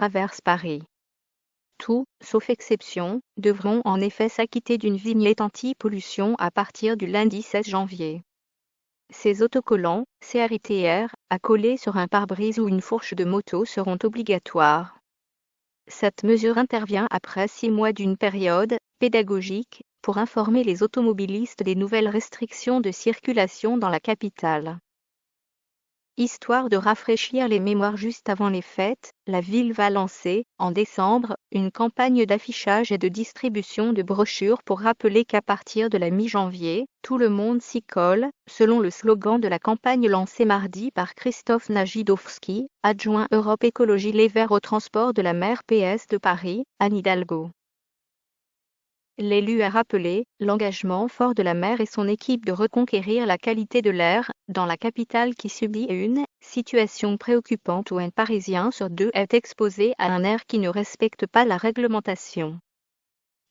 traverse Paris. Tous, sauf exception, devront en effet s'acquitter d'une vignette anti-pollution à partir du lundi 16 janvier. Ces autocollants, CRITR, à coller sur un pare-brise ou une fourche de moto seront obligatoires. Cette mesure intervient après 6 mois d'une période pédagogique pour informer les automobilistes des nouvelles restrictions de circulation dans la capitale. Histoire de rafraîchir les mémoires juste avant les fêtes, la ville va lancer, en décembre, une campagne d'affichage et de distribution de brochures pour rappeler qu'à partir de la mi-janvier, tout le monde s'y colle, selon le slogan de la campagne lancée mardi par Christophe Najidowski, adjoint Europe Écologie Les Verts au transport de la maire PS de Paris, Anne Hidalgo. L'élu a rappelé l'engagement fort de la maire et son équipe de reconquérir la qualité de l'air dans la capitale qui subit une situation préoccupante où un Parisien sur 2 est exposé à un air qui ne respecte pas la réglementation.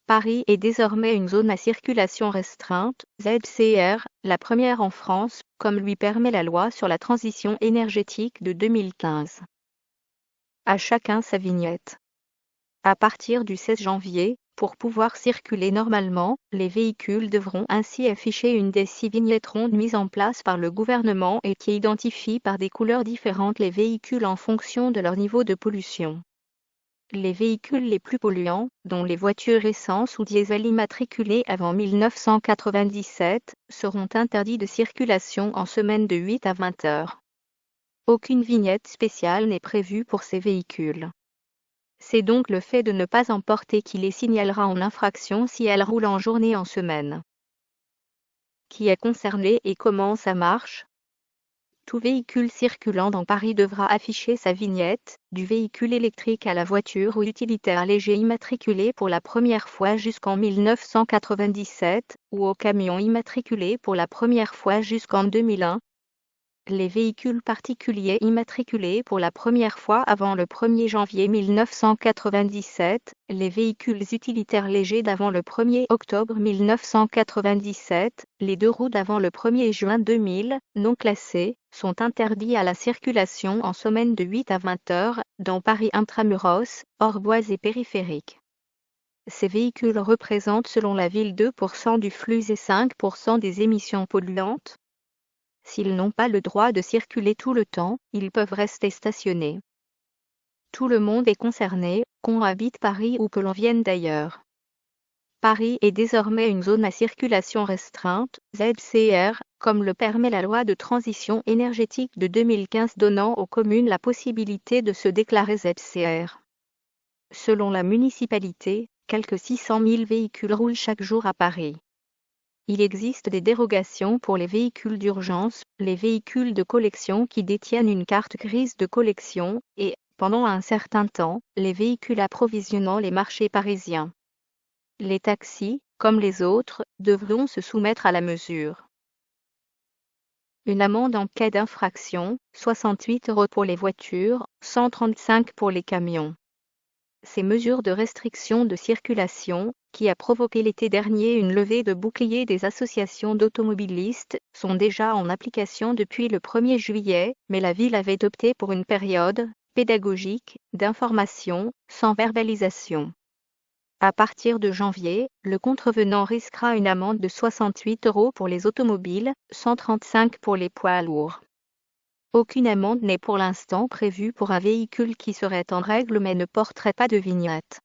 Paris est désormais une zone à circulation restreinte, ZCR, la première en France, comme lui permet la loi sur la transition énergétique de 2015. À chacun sa vignette. À partir du 16 janvier, pour pouvoir circuler normalement, les véhicules devront ainsi afficher une des 6 vignettes rondes mises en place par le gouvernement et qui identifient par des couleurs différentes les véhicules en fonction de leur niveau de pollution. Les véhicules les plus polluants, dont les voitures essence ou diesel immatriculées avant 1997, seront interdits de circulation en semaine de 8 à 20 heures. Aucune vignette spéciale n'est prévue pour ces véhicules. C'est donc le fait de ne pas en porter qui les signalera en infraction si elles roulent en journée en semaine. Qui est concerné et comment ça marche? Tout véhicule circulant dans Paris devra afficher sa vignette, du véhicule électrique à la voiture ou utilitaire léger immatriculé pour la première fois jusqu'en 1997, ou au camion immatriculé pour la première fois jusqu'en 2001. Les véhicules particuliers immatriculés pour la première fois avant le 1er janvier 1997, les véhicules utilitaires légers d'avant le 1er octobre 1997, les 2 roues d'avant le 1er juin 2000, non classés, sont interdits à la circulation en semaine de 8 à 20 heures, dans Paris intramuros, hors bois et périphériques. Ces véhicules représentent selon la ville 2% du flux et 5% des émissions polluantes. S'ils n'ont pas le droit de circuler tout le temps, ils peuvent rester stationnés. Tout le monde est concerné, qu'on habite Paris ou que l'on vienne d'ailleurs. Paris est désormais une zone à circulation restreinte, ZCR, comme le permet la loi de transition énergétique de 2015 donnant aux communes la possibilité de se déclarer ZCR. Selon la municipalité, quelques 600 000 véhicules roulent chaque jour à Paris. Il existe des dérogations pour les véhicules d'urgence, les véhicules de collection qui détiennent une carte grise de collection, et, pendant un certain temps, les véhicules approvisionnant les marchés parisiens. Les taxis, comme les autres, devront se soumettre à la mesure. Une amende en cas d'infraction, 68 € pour les voitures, 135 pour les camions. Ces mesures de restriction de circulation, qui a provoqué l'été dernier une levée de boucliers des associations d'automobilistes, sont déjà en application depuis le 1er juillet, mais la ville avait opté pour une période pédagogique d'information, sans verbalisation. À partir de janvier, le contrevenant risquera une amende de 68 € pour les automobiles, 135 pour les poids lourds. Aucune amende n'est pour l'instant prévue pour un véhicule qui serait en règle mais ne porterait pas de vignette.